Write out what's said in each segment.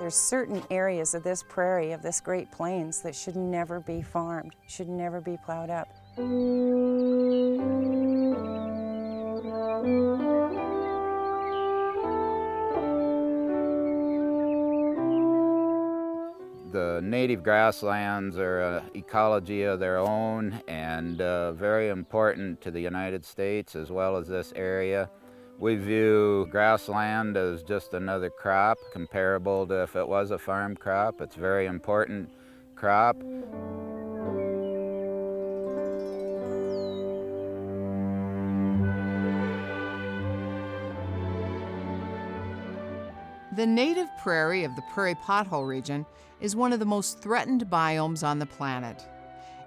There's certain areas of this prairie, of this Great Plains, that should never be farmed, should never be plowed up. The native grasslands are an ecology of their own and very important to the United States as well as this area. We view grassland as just another crop, comparable to if it was a farm crop. It's a very important crop. The native prairie of the prairie pothole region is one of the most threatened biomes on the planet.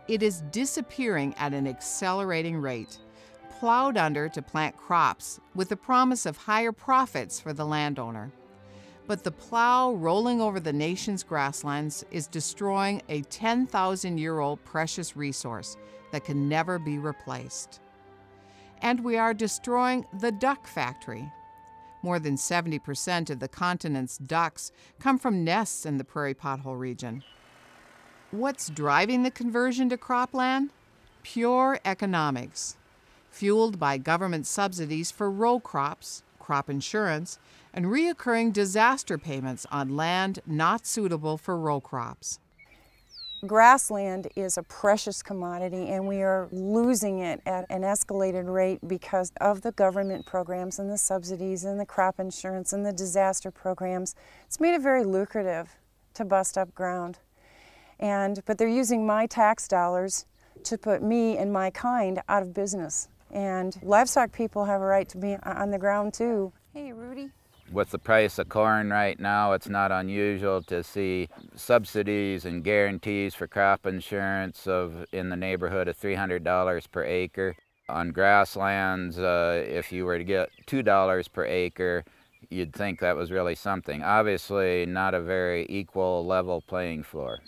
It is disappearing at an accelerating rate, plowed under to plant crops with the promise of higher profits for the landowner. But the plow rolling over the nation's grasslands is destroying a 10,000-year-old precious resource that can never be replaced. And we are destroying the duck factory. More than 70% of the continent's ducks come from nests in the prairie pothole region. What's driving the conversion to cropland? Pure economics, fueled by government subsidies for row crops, crop insurance, and reoccurring disaster payments on land not suitable for row crops. Grassland is a precious commodity, and we are losing it at an escalated rate because of the government programs and the subsidies and the crop insurance and the disaster programs. It's made it very lucrative to bust up ground. But they're using my tax dollars to put me and my kind out of business. And livestock people have a right to be on the ground too. Hey, Rudy. With the price of corn right now, it's not unusual to see subsidies and guarantees for crop insurance in the neighborhood of $300 per acre. On grasslands, if you were to get $2 per acre, you'd think that was really something. Obviously, not a very equal, level playing floor.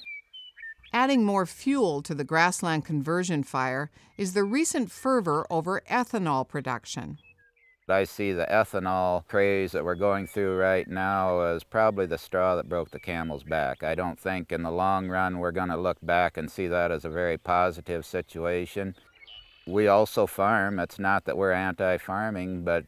Adding more fuel to the grassland conversion fire is the recent fervor over ethanol production. I see the ethanol craze that we're going through right now as probably the straw that broke the camel's back. I don't think in the long run we're going to look back and see that as a very positive situation. We also farm. It's not that we're anti-farming, but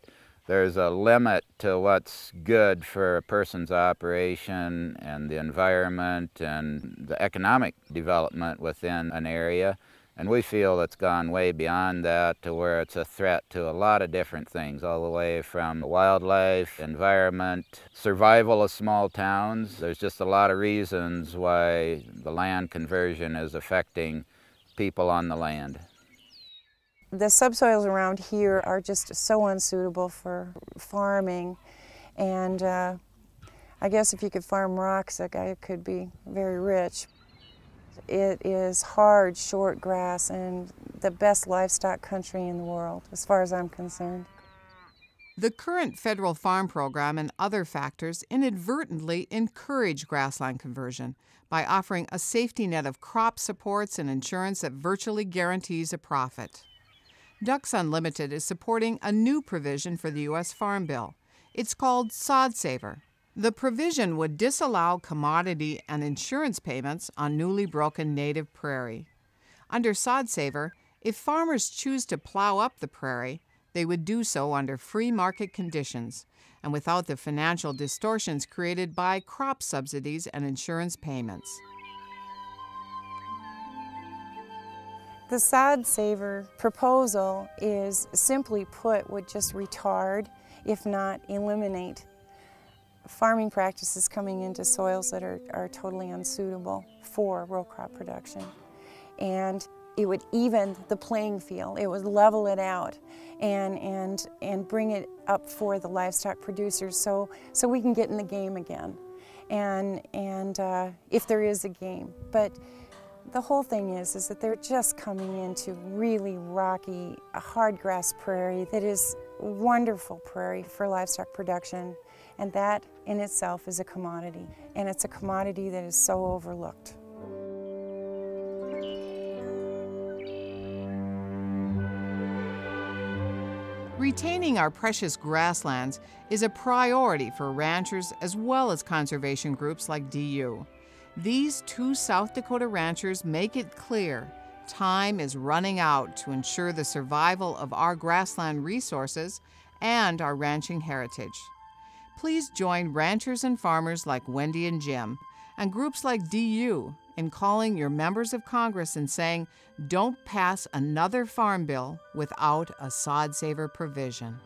there's a limit to what's good for a person's operation and the environment and the economic development within an area. And we feel it's gone way beyond that to where it's a threat to a lot of different things, all the way from wildlife, environment, survival of small towns. There's just a lot of reasons why the land conversion is affecting people on the land. The subsoils around here are just so unsuitable for farming. And I guess if you could farm rocks, a guy could be very rich. It is hard, short grass and the best livestock country in the world, as far as I'm concerned. The current federal farm program and other factors inadvertently encourage grassland conversion by offering a safety net of crop supports and insurance that virtually guarantees a profit. Ducks Unlimited is supporting a new provision for the U.S. Farm Bill. It's called Sodsaver. The provision would disallow commodity and insurance payments on newly broken native prairie. Under Sodsaver, if farmers choose to plow up the prairie, they would do so under free market conditions and without the financial distortions created by crop subsidies and insurance payments. The Sodsaver proposal is, simply put, would just retard, if not eliminate, farming practices coming into soils that are totally unsuitable for row crop production. And it would even the playing field. It would level it out and bring it up for the livestock producers so we can get in the game again. And if there is a game. But the whole thing is that they're just coming into really rocky, hard grass prairie that is wonderful prairie for livestock production. And that in itself is a commodity. And it's a commodity that is so overlooked. Retaining our precious grasslands is a priority for ranchers as well as conservation groups like DU. These two South Dakota ranchers make it clear time is running out to ensure the survival of our grassland resources and our ranching heritage. Please join ranchers and farmers like Wendy and Jim and groups like DU in calling your members of Congress and saying, don't pass another farm bill without a Sodsaver provision.